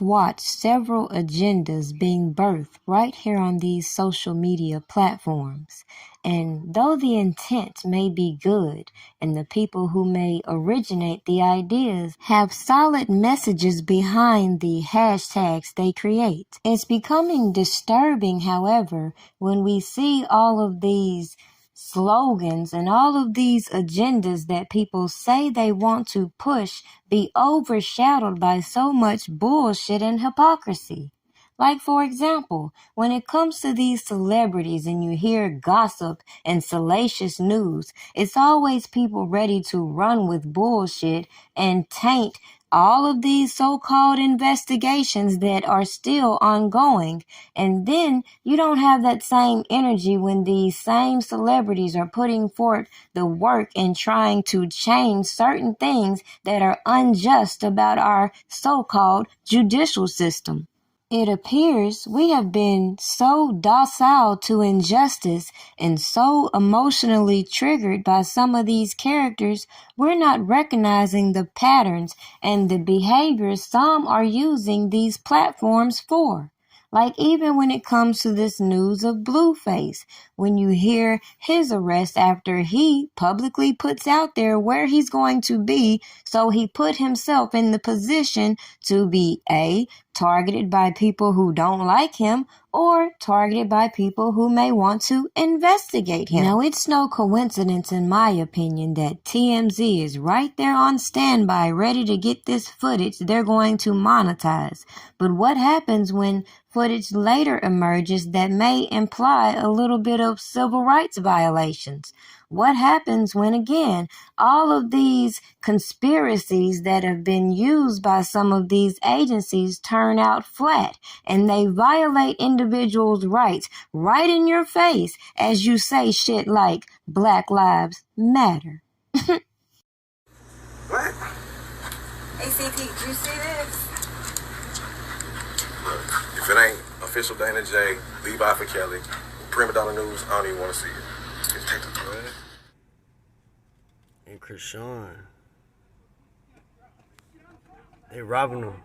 I've watched several agendas being birthed right here on these social media platforms. And though the intent may be good and the people who may originate the ideas have solid messages behind the hashtags they create, it's becoming disturbing, however, when we see all of these slogans and all of these agendas that people say they want to push be overshadowed by so much bullshit and hypocrisy. Like, for example, when it comes to these celebrities and you hear gossip and salacious news, it's always people ready to run with bullshit and taint all of these so-called investigations that are still ongoing. And then you don't have that same energy when these same celebrities are putting forth the work and trying to change certain things that are unjust about our so-called judicial system. It appears we have been so docile to injustice and so emotionally triggered by some of these characters, we're not recognizing the patterns and the behaviors some are using these platforms for. Like even when it comes to this news of Blueface, when you hear his arrest after he publicly puts out there where he's going to be, so he put himself in the position to be targeted by people who don't like him, or targeted by people who may want to investigate him. Now, it's no coincidence, in my opinion, that TMZ is right there on standby, ready to get this footage they're going to monetize. But what happens when footage later emerges that may imply a little bit of civil rights violations? What happens when, again, all of these conspiracies that have been used by some of these agencies turn out flat and they violate individuals' rights right in your face as you say shit like Black Lives Matter? What? ACT, did you see this? Look, if it ain't official Dana J, Levi for Kelly, Primadonnanews, I don't even want to see it. Just take the thread. And Chrisean, they robbing them.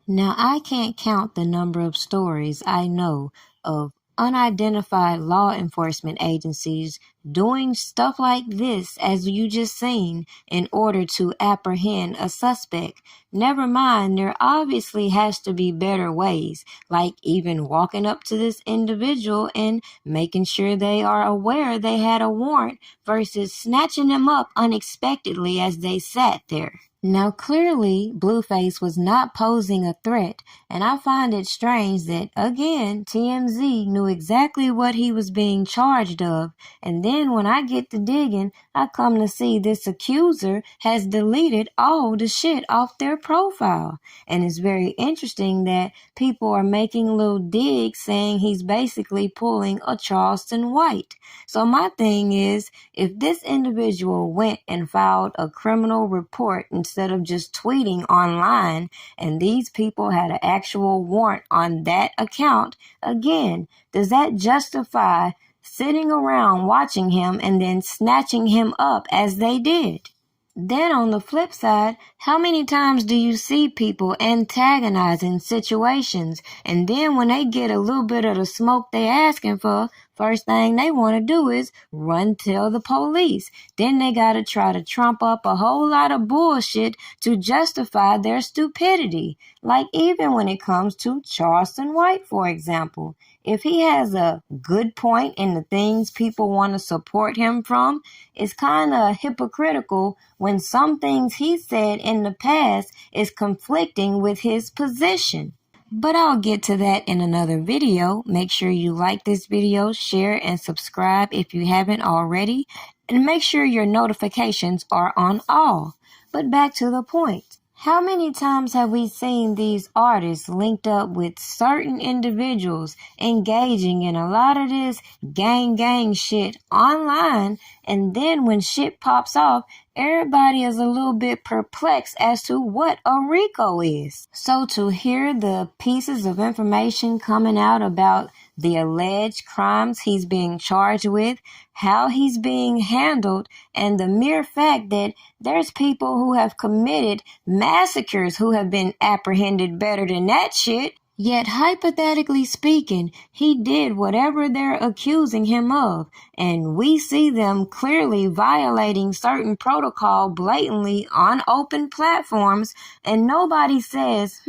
Now, I can't count the number of stories I know of unidentified law enforcement agencies doing stuff like this, as you just seen, in order to apprehend a suspect. Never mind, there obviously has to be better ways, like even walking up to this individual and making sure they are aware they had a warrant versus snatching them up unexpectedly as they sat there. Now, clearly, Blueface was not posing a threat, and I find it strange that, again, TMZ knew exactly what he was being charged of, and then when I get to digging, I come to see this accuser has deleted all the shit off their profile. And it's very interesting that people are making little digs saying he's basically pulling a Charleston White. So my thing is, if this individual went and filed a criminal report instead of just tweeting online, and these people had an actual warrant on that account, again, does that justify sitting around watching him and then snatching him up as they did? Then on the flip side, how many times do you see people antagonizing situations, and then when they get a little bit of the smoke they asking for, first thing they want to do is run tell the police. Then they got to try to trump up a whole lot of bullshit to justify their stupidity. Like even when it comes to Charleston White, for example. If he has a good point in the things people want to support him from, it's kind of hypocritical when some things he said in the past is conflicting with his position. But I'll get to that in another video. Make sure you like this video, share, and subscribe if you haven't already. And make sure your notifications are on all. But back to the point. How many times have we seen these artists linked up with certain individuals engaging in a lot of this gang shit online, and then when shit pops off, everybody is a little bit perplexed as to what a RICO is. So to hear the pieces of information coming out about the alleged crimes he's being charged with, how he's being handled, and the mere fact that there's people who have committed massacres who have been apprehended better than that shit. Yet, hypothetically speaking, he did whatever they're accusing him of, and we see them clearly violating certain protocol blatantly on open platforms, and nobody says,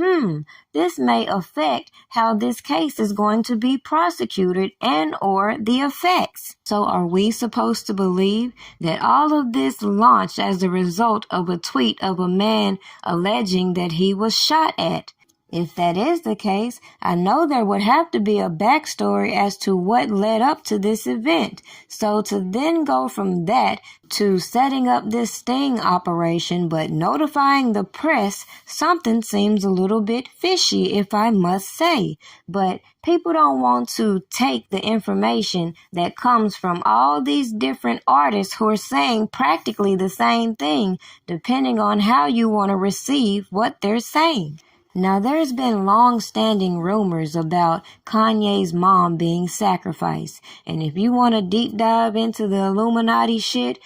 this may affect how this case is going to be prosecuted and or the effects. So are we supposed to believe that all of this launched as a result of a tweet of a man alleging that he was shot at? If that is the case, I know there would have to be a backstory as to what led up to this event. So to then go from that to setting up this sting operation but notifying the press, something seems a little bit fishy, if I must say. But people don't want to take the information that comes from all these different artists who are saying practically the same thing, depending on how you want to receive what they're saying. Now, there's been long-standing rumors about Kanye's mom being sacrificed, and if you want to deep dive into the Illuminati shit,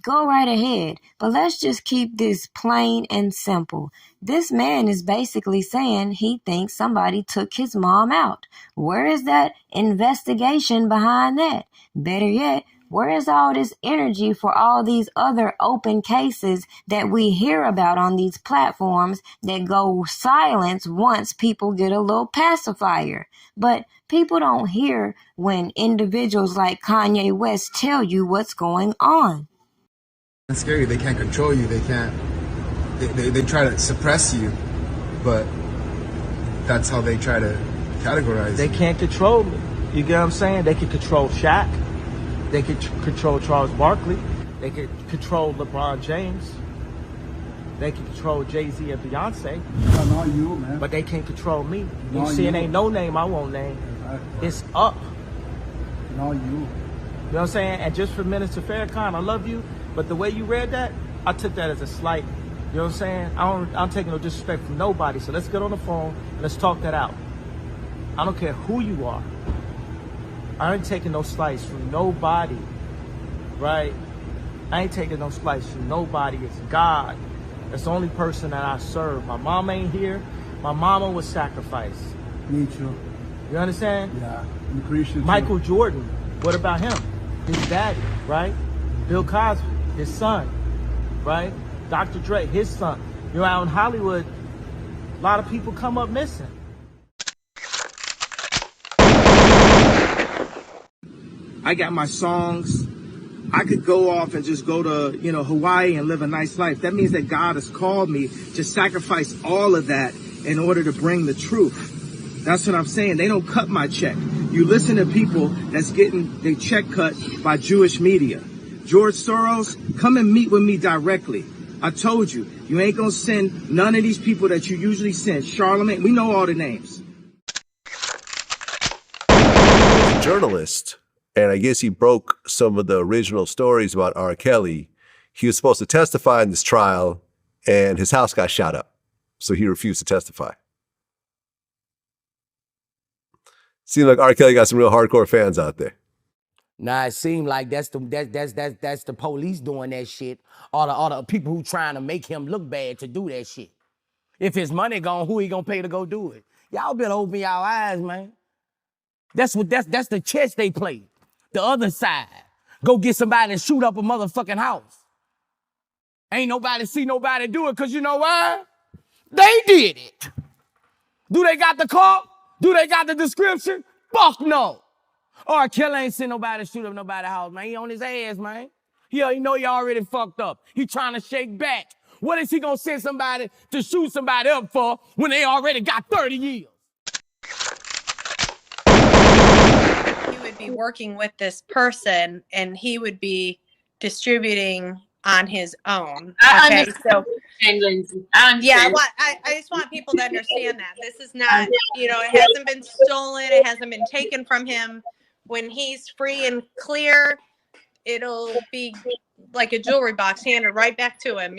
go right ahead. But let's just keep this plain and simple. This man is basically saying he thinks somebody took his mom out. Where is that investigation behind that? Better yet, where is all this energy for all these other open cases that we hear about on these platforms that go silent once people get a little pacifier? But people don't hear when individuals like Kanye West tell you what's going on. It's scary. They can't control you. They can't. They try to suppress you, but that's how they try to categorize. They can't control me. You get what I'm saying? They can control Shaq. They could control Charles Barkley. They could control LeBron James. They can control Jay-Z and Beyonce. No, not you, man. But they can't control me. You Not see, it you. ain't no name I won't name. Exactly. It's up. Not you. You know what I'm saying? And just for Minister Farrakhan, I love you, but the way you read that, I took that as a slight. You know what I'm saying? I'm taking no disrespect from nobody. So let's get on the phone and let's talk that out. I don't care who you are. I ain't taking no slice from nobody, right? I ain't taking no slice from nobody. It's God. That's the only person that I serve. My mom ain't here. My mama was sacrificed. Me too. You understand? Yeah. I'm Chrisean. Michael Jordan, what about him? His daddy, right? Bill Cosby, his son, right? Dr. Dre, his son. You know, out in Hollywood, a lot of people come up missing. I got my songs. I could go off and just go to, Hawaii and live a nice life. That means that God has called me to sacrifice all of that in order to bring the truth. That's what I'm saying. They don't cut my check. You listen to people that's getting their check cut by Jewish media. George Soros, come and meet with me directly. I told you, you ain't gonna send none of these people that you usually send. Charlemagne, we know all the names. Journalist. And I guess he broke some of the original stories about R. Kelly. He was supposed to testify in this trial, and his house got shot up. So he refused to testify. Seems like R. Kelly got some real hardcore fans out there. Nah, it seemed like that's the police doing that shit. All the people who trying to make him look bad to do that shit. If his money gone, who he gonna pay to go do it? Y'all better open y'all eyes, man. That's the chess they play. The other side. Go get somebody and shoot up a motherfucking house. Ain't nobody see nobody do it, because you know why? They did it. Do they got the car? Do they got the description? Fuck no. R. Kelly ain't seen nobody shoot up nobody's house, man. He on his ass, man. He know he already fucked up. He trying to shake back. What is he gonna send somebody to shoot somebody up for when they already got 30 years? Would be working with this person and he would be distributing on his own. Okay, so yeah, I just want people to understand that this is not, it hasn't been stolen, it hasn't been taken from him. When he's free and clear, it'll be like a jewelry box handed right back to him,